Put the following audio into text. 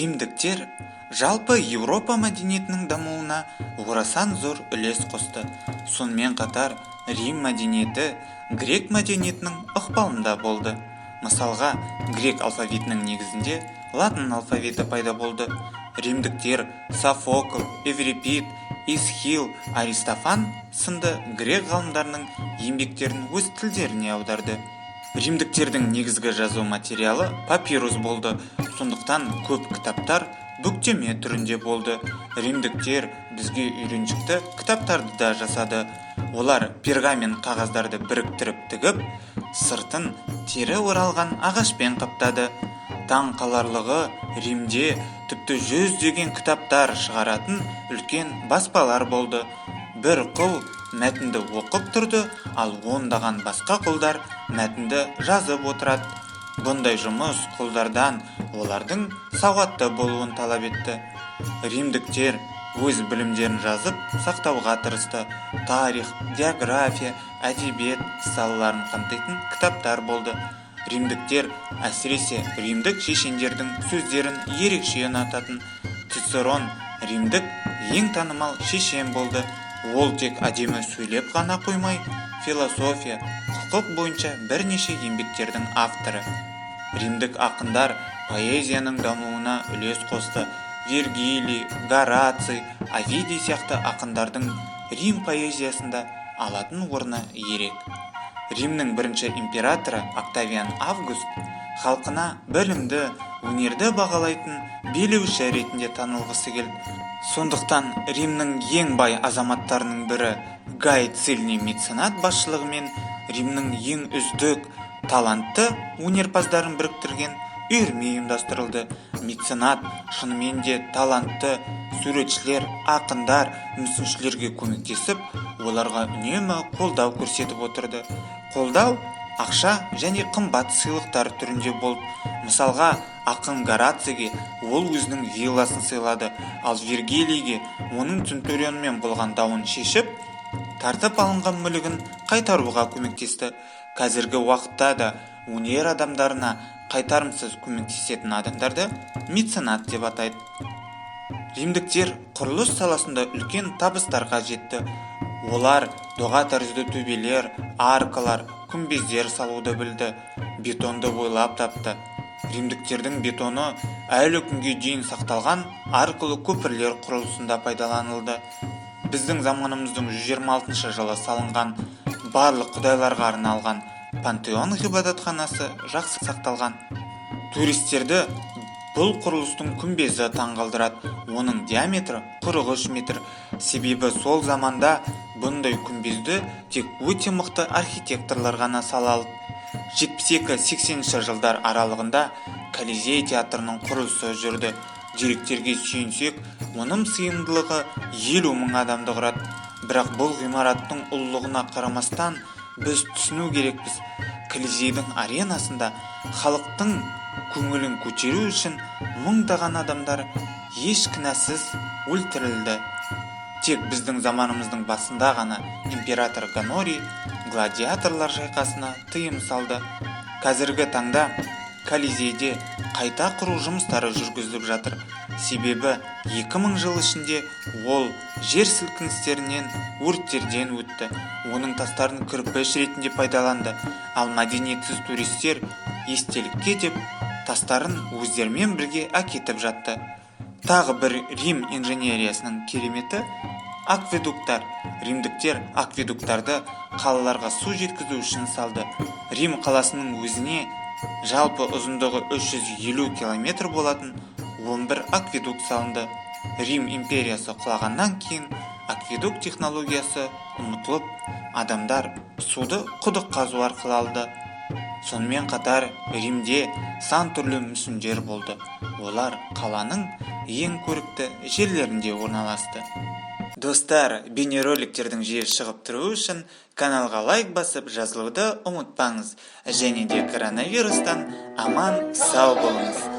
римдіктер жалпы Еуропа мәдениетінің дамуына орасан зор үлес қосты. Сонымен қатар Рим мәдениеті грек мәдениетінің ықпалында болды. Мысалға, грек алфавитінің негізінде латын алфавиті пайда болды. Римдіктер Софокл, Эврипид, Исхил, Аристофан сынды грек ғалымдарының еңбектерін өз тілдеріне аударды. Римдіктердің негізгі жазу материалы папирус болды, сондықтан көп кітаптар бүктеме түрінде болды. Римдіктер бізге үйреншікті кітаптарды да жасады. Олар пергамент қағаздарды біріктіріп тігіп, сыртын тері оралған ағашпен қаптады. Таң қаларлығы, Римде тіпті 100 кітаптар шығаратын үлкен баспалар болды. Бір құл мәтінді оқып тұрды, ал ондаған басқа құлдар мәтінді жазып отырады. Бұндай жұмыс құлдардан олардың сауатты болуын талап етті. Римдіктер өз білімдерін жазып сақтауға тырысты. Тарих, география, әдебиет салаларын қамтитын кітаптар болды. Римдіктер әсіресе римдік шешендердің сөздерін ерекше ұнататын. Цицерон римдік ең танымал шешен болды. Ол тек әдемі сөйлеп ғана қоймай, философия, құқық бойынша бірнеше еңбектердің авторы. Римдік ақындар поэзияның дамуына үлес қосты. Вергилий, Гораций, Овидий сияқты ақындардың Рим поэзиясында алатын орны ерек. Римнің бірінші императоры Октавиан Август халқына білімді, өнерді бағалайтын билеуші ретінде танылғысы келді. Сондықтан Римнің ең бай азаматтарының бірі Гай Цильний меценат басшылығымен Римнің ең үздік, талантты өнерпаздарын біріктірген үйірме ұйымдастырылды. Меценат шынымен де талантты суретшілер, ақындар, мүсіншілерге көмектесіп, оларға үнемі қолдау көрсетіп отырды. Қолдау ақша және қымбат сыйлықтар түрінде болды. Мысалға, ақын Горацийге ол өзінің вилласын сыйлады, ал Вергилийге оның центурионмен болған дауын шешіп, тартып алынған мүлігін қайтаруға көмектесті. Қазіргі уақытта да өнер адамдарына қайтарымсыз көмектесетін адамдарды меценат деп атайды. Римдіктер құрылыс саласында үлкен табыстарға жетті. Олар доға тәрізді төбелер, аркалар, күмбездер салуды білді. Бетонды ойлап тапты. Римдіктердің бетоны әлі күнге дейін сақталған арқылы көпірлер құрылысында пайдаланылды. Біздің заманымыздың 126 жылы салынған барлық құдайларға арналған пантеон ғибадатханасы жақсы сақталған. Туристерді бұл құрылыстың күмбезі таңғалдырады. Оның диаметрі 43 метр. Себебі сол заманда бұндай күмбезді тек өте мықты архитекторлар ғана сала алды. 72-80 жылдар аралығында Колизей театрының құрылысы жүрді. Деректерге сүйенсек, оның сыйымдылығы 50 000 адамды құрады. Бірақ бұл ғимараттың ұлылығына қарамастан біз түсіну керекпіз. Колизейдің аренасында халықтың көңілін көтеру үшін мыңдаған адамдар еш кінәсіз өлтірілді. Тек біздің заманымыздың басында ғана император Гонорий гладиаторлар шайқасына тыйым салды. Қазіргі таңда Колизейде қайта құру жұмыстары жүргізіліп жатыр. Себебі 2000 жыл ішінде ол жер сілкіністерінен, өрттерден өтті. Оның тастарын кірпіш ретінде пайдаланды. Ал мәдениетсіз туристер естелікке деп тастарын өздерімен бірге әкетіп жатты. Тағы бір Рим инженериясының кереметі акведуктар. Римдіктер акведуктарды қалаларға су жеткізу үшін салды. Рим қаласының өзіне жалпы ұзындығы 350 километр болатын 11 акведук салынды. Рим империясы құлағаннан кейін акведук технологиясы ұмытылып, адамдар суды құдық қазу арқылы алды. Сонымен қатар Римде сан түрлі мүсіндер болды. Олар қаланың ең көрікті жерлерінде орналасты. Достар, бейнероликтердің жиі шығып тұруы үшін каналға лайк басып жазылуды ұмытпаңыз. Және де коронавирустан аман сау болыңыз.